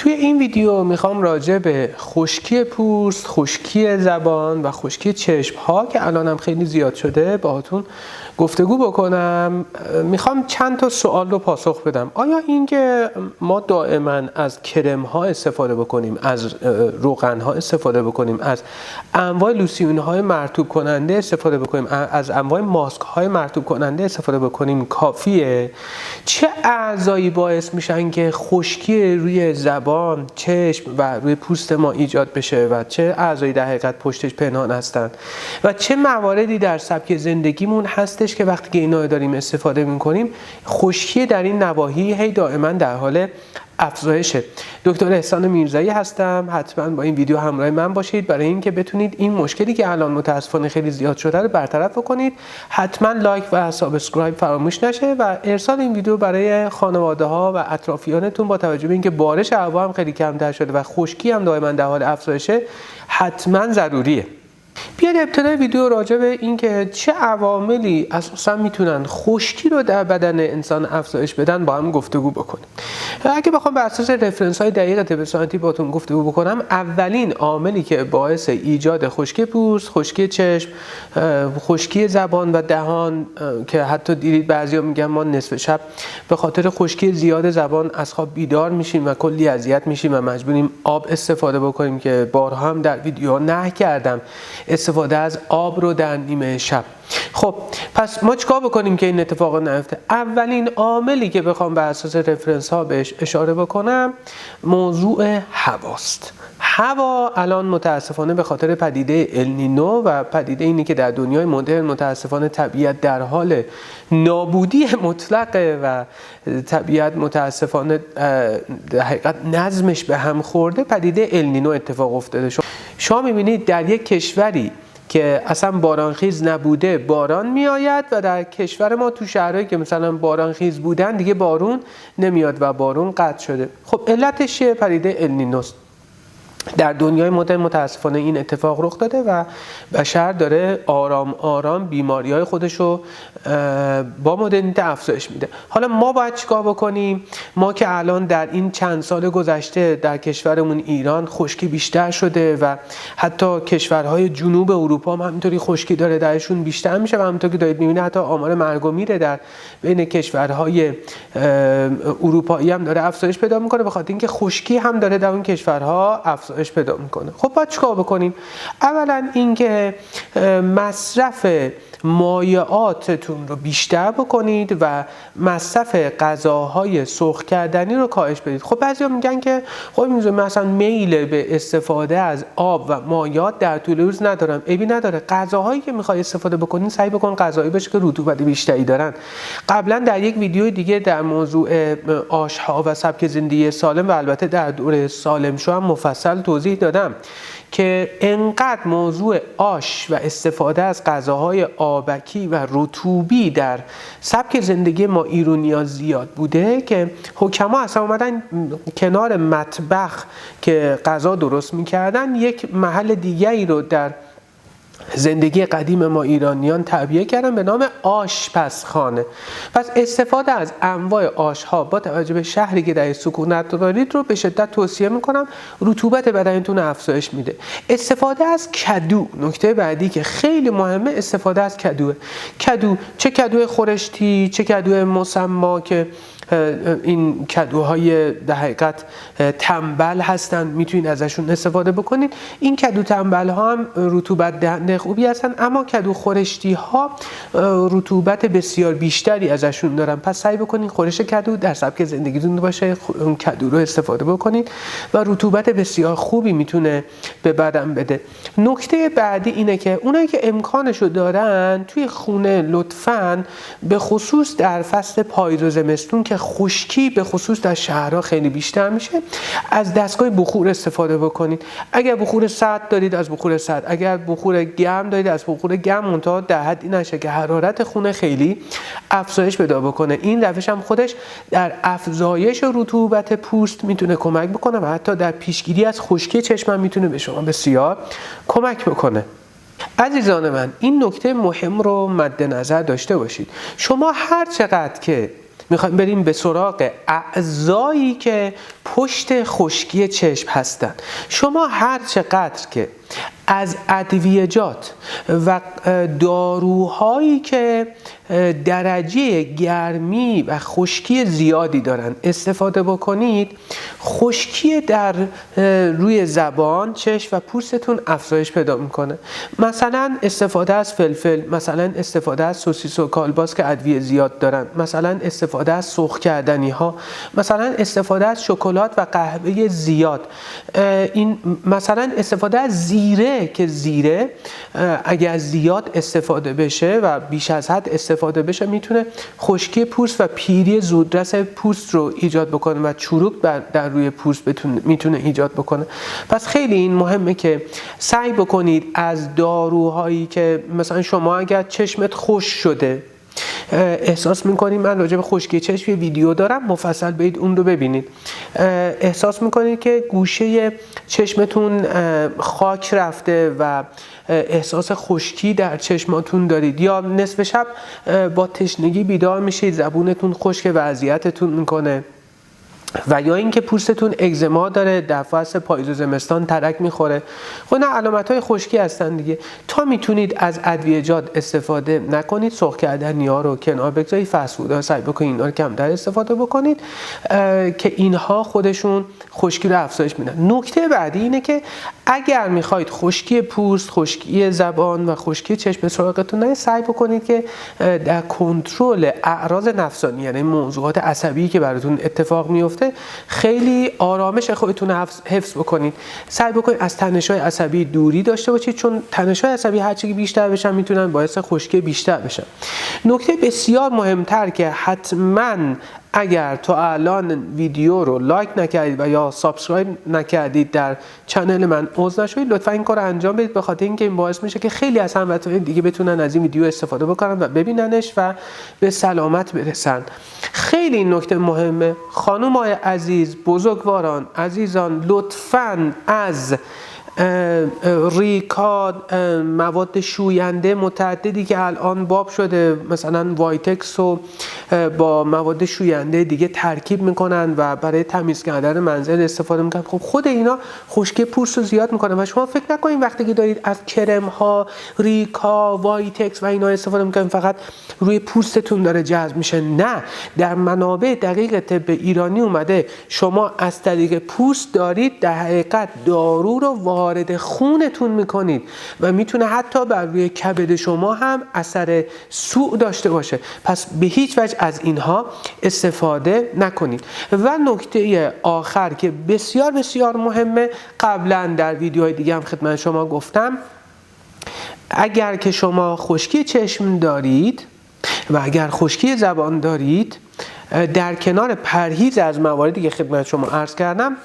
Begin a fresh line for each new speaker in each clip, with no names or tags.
توی این ویدیو میخوام راجع به خشکی پوست، خشکی زبان و خشکی چشم ها که الان هم خیلی زیاد شده باهاتون گفتگو بکنم. میخوام چند تا سوال رو پاسخ بدم. آیا اینکه ما دائما از کرم ها استفاده بکنیم، از روغن ها استفاده بکنیم، از انواع لوسیون های مرطوب کننده استفاده بکنیم، از انواع ماسک های مرطوب کننده استفاده بکنیم کافیه؟ چه اعضایی باعث میشن که خشکی روی زبان، چشم و روی پوست ما ایجاد بشه و چه اعضایی در حقیقت پشتش پنهان هستن و چه مواردی در سبک زندگیمون هستش که وقتی که اینا داریم استفاده میکنیم خشکی در این نواحی هی دائما در حال افزایشه. دکتر احسان میرزایی هستم. حتما با این ویدیو همراه من باشید برای اینکه بتونید این مشکلی که الان متاسفانه خیلی زیاد شده رو برطرف بکنید. حتما لایک و سابسکرایب فراموش نشه و ارسال این ویدیو برای خانواده ها و اطرافیانتون با توجه به اینکه بارش هوا هم خیلی کمتر شده و خشکی هم دائما در حال افزایشه حتما ضروریه. بیاید ابتدای ویدیو راجع به اینکه چه عواملی اساسا میتونن خشکی رو در بدن انسان افزایش بدن با هم گفتگو بکنیم. اگه بخوام بر اساس رفرنس های دقیق طب سنتی باهاتون گفتگو بکنم، اولین عاملی که باعث ایجاد خشکی پوست، خشکی چشم، خشکی زبان و دهان که حتی دیدید بعضیا میگن ما نصف شب به خاطر خشکی زیاد زبان از خواب بیدار میشیم و کلی اذیت میشیم و مجبوریم آب استفاده بکنیم که بارها هم در ویدیوها نهی کردم استفاده از آب رو در نیمه شب. خب پس ما چیکار بکنیم که این اتفاق نیفته؟ اولین عاملی که بخوام بر اساس رفرنس ها بهش اشاره بکنم موضوع هواست. هوا الان متاسفانه به خاطر پدیده النینو و پدیده اینی که در دنیای مدرن متاسفانه طبیعت در حال نابودی مطلقه و طبیعت متاسفانه در حقیقت نظمش به هم خورده، پدیده النینو اتفاق افتاده. شما میبینید در یک کشوری که اصلا بارانخیز نبوده باران میآید و در کشور ما تو شهرهایی که مثلا بارانخیز بودن دیگه بارون نمیاد و بارون قطع شده. خب علتش چیه؟ پدیده النینوست. در دنیای مدرن متاسفانه این اتفاق رخ داده و بشر داره آرام آرام بیماری‌های خودش رو با مدرنیته افزایش میده. حالا ما باید چیکار بکنیم؟ ما که الان در این چند سال گذشته در کشورمون ایران خشکی بیشتر شده و حتی کشورهای جنوب اروپا هم همینطوری خشکی داره درشون بیشتر میشه و همونطور که دارید میبینید حتی آمار مرگ و میر در بین کشورهای اروپایی هم داره افزایش پیدا میکنه به خاطر اینکه خشکی هم داره در اون کشورها افزایش پیدا میکنه. خب باید چیکار بکنیم؟ اولا اینکه مصرف مایعاتتون رو بیشتر بکنید و مصرف غذاهای سرخ کردنی رو کاهش بدید. خب بعضیا میگن که خب مثلا میل به استفاده از آب و مایعات در طول روز ندارم. عیبی نداره. غذاهایی که میخوای استفاده بکنین سعی بکن غذایی باشه که رطوبت بیشتری دارن. قبلا در یک ویدیو دیگه در موضوع آش‌ها و سبک زندگی سالم و البته در دوره سالم شو هم مفصل توضیح دادم که انقدر موضوع آش و استفاده از غذاهای آبکی و رطوبی در سبک زندگی ما ایرانی‌ها زیاد بوده که حکما اصلا اومدن کنار مطبخ که غذا درست می‌کردن یک محل دیگری رو در زندگی قدیم ما ایرانیان تعبیه کردن به نام آشپزخانه. پس استفاده از انواع آش‌ها با توجه به شهری که در سکونت دارید رو به شدت توصیه میکنم. رطوبت بدنتون افزایش میده. استفاده از کدو، نکته بعدی که خیلی مهمه استفاده از کدو. چه کدو خورشتی، چه کدو مسما که این کدوهای در حقیقت تنبل هستن میتونید ازشون استفاده بکنید. این کدو تنبل ها هم رطوبت دهنده خوبی هستن اما کدو خورشتی ها رطوبت بسیار بیشتری ازشون دارن. پس سعی بکنید خورش کدو در سبک زندگیتون باشه، اون کدو رو استفاده بکنید و رطوبت بسیار خوبی میتونه به بدن بده. نکته بعدی اینه که اونایی که امکانشو دارن توی خونه لطفاً به خصوص در فصل پاییز و زمستون که خشکی به خصوص در شهرها خیلی بیشتر میشه از دستگاه بخور استفاده بکنید. اگر بخور سرد دارید از بخور سرد، اگر بخور گرم دارید از بخور گرم، منتها در حدی نشه که حرارت خونه خیلی افزایش پیدا بکنه. این روش هم خودش در افزایش رطوبت پوست میتونه کمک بکنه و حتی در پیشگیری از خشکی چشم میتونه به شما بسیار کمک بکنه. عزیزان من این نکته مهم رو مد نظر داشته باشید. شما هر چقدر که میخوایم بریم به سراغ اعضایی که پشت خشکی چشم هستن. شما هر چقدر که از ادویجات و داروهایی که درجه گرمی و خشکی زیادی دارن استفاده بکنید، خشکی در روی زبان، چشم و پوستتون افزایش پیدا میکنه. مثلا استفاده از فلفل، مثلا استفاده از سوسیس و کالباس که ادویه زیاد دارن، مثلا استفاده از سرخ کردنی ها، مثلا استفاده از شکلات و قهوه زیاد، این مثلا استفاده از زیره که زیره اگر زیاد استفاده بشه و بیش از حد استفاده بشه میتونه خشکی پوست و پیری زودرس پوست رو ایجاد بکنه و چروک در روی پوست میتونه ایجاد بکنه. پس خیلی این مهمه که سعی بکنید از داروهایی که مثلا شما اگر چشمت خشک شده احساس میکنید، من راجع به خشکی چشم یه ویدیو دارم مفصل، برید اون رو ببینید، احساس میکنید که گوشه چشمتون خاک رفته و احساس خشکی در چشماتون دارید، یا نصف شب با تشنگی بیدار میشید، زبونتون خشک و اذیتتون میکنه، و یا اینکه پوستتون اگزما داره، در فصل پاییز و زمستان ترک میخوره. خب نه علامت‌های خشکی هستن دیگه. تا میتونید از ادویه‌جات استفاده نکنید، سرخ کردنی‌ها رو کنار بگذارید، فست فودها سعی بکنید اینا رو کمتر استفاده بکنید که اینها خودشون خشکی رو افزایش میدن. نکته بعدی اینه که اگر میخواید خشکی پوست، خشکی زبان و خشکی چشم به سراغتون نره، سعی بکنید که در کنترل اعراض نفسانی، یعنی موضوعات عصبی که براتون اتفاق میفته، خیلی آرامش خودتون حفظ بکنید. سعی بکنید از تنش‌های عصبی دوری داشته باشید، چون تنش‌های عصبی هرچی بیشتر بشن میتونن باعث خشکی بیشتر بشن. نکته بسیار مهمتر که حتما اگر تا الان ویدیو رو لایک نکردید و یا سابسکرایب نکردید در چنل من عضو نشوید، لطفا این کار رو انجام بدید، به خاطر اینکه این باعث میشه که خیلی از هموطنان دیگه بتونن از این ویدیو استفاده بکنن و ببیننش و به سلامت برسن. خیلی این نکته مهمه. خانم‌های عزیز، بزرگواران، عزیزان، لطفا از ریکاد، مواد شوینده متعددی که الان باب شده، مثلا وایتکس رو با مواد شوینده دیگه ترکیب میکنن و برای تمیز کردن منزل استفاده میکنن. خب خود اینا خشکی پوست رو زیاد میکنه و شما فکر نکنید وقتی که دارید از کرم ها، ریکا، وایتکس و اینا استفاده میکنید فقط روی پوستتون داره جذب میشه. نه، در منابع دقیق طب ایرانی اومده شما از طریق پوست دارید در حقیقت دارو رو وارد خونتون میکنید و میتونه حتی بر روی کبد شما هم اثر سوء داشته باشه. پس به هیچ وجه از اینها استفاده نکنید. و نکته آخر که بسیار بسیار مهمه، قبلا در ویدیوهای دیگه هم خدمت شما گفتم، اگر که شما خشکی چشم دارید و اگر خشکی زبان دارید، در کنار پرهیز از مواردی که خدمت شما عرض کردم،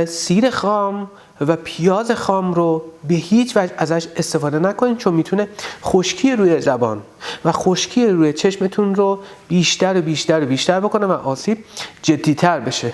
سیر خام و پیاز خام رو به هیچ وجه ازش استفاده نکنید، چون میتونه خشکی روی زبان و خشکی روی چشمتون رو بیشتر و بیشتر و بیشتر بکنه و آسیب جدی‌تر بشه.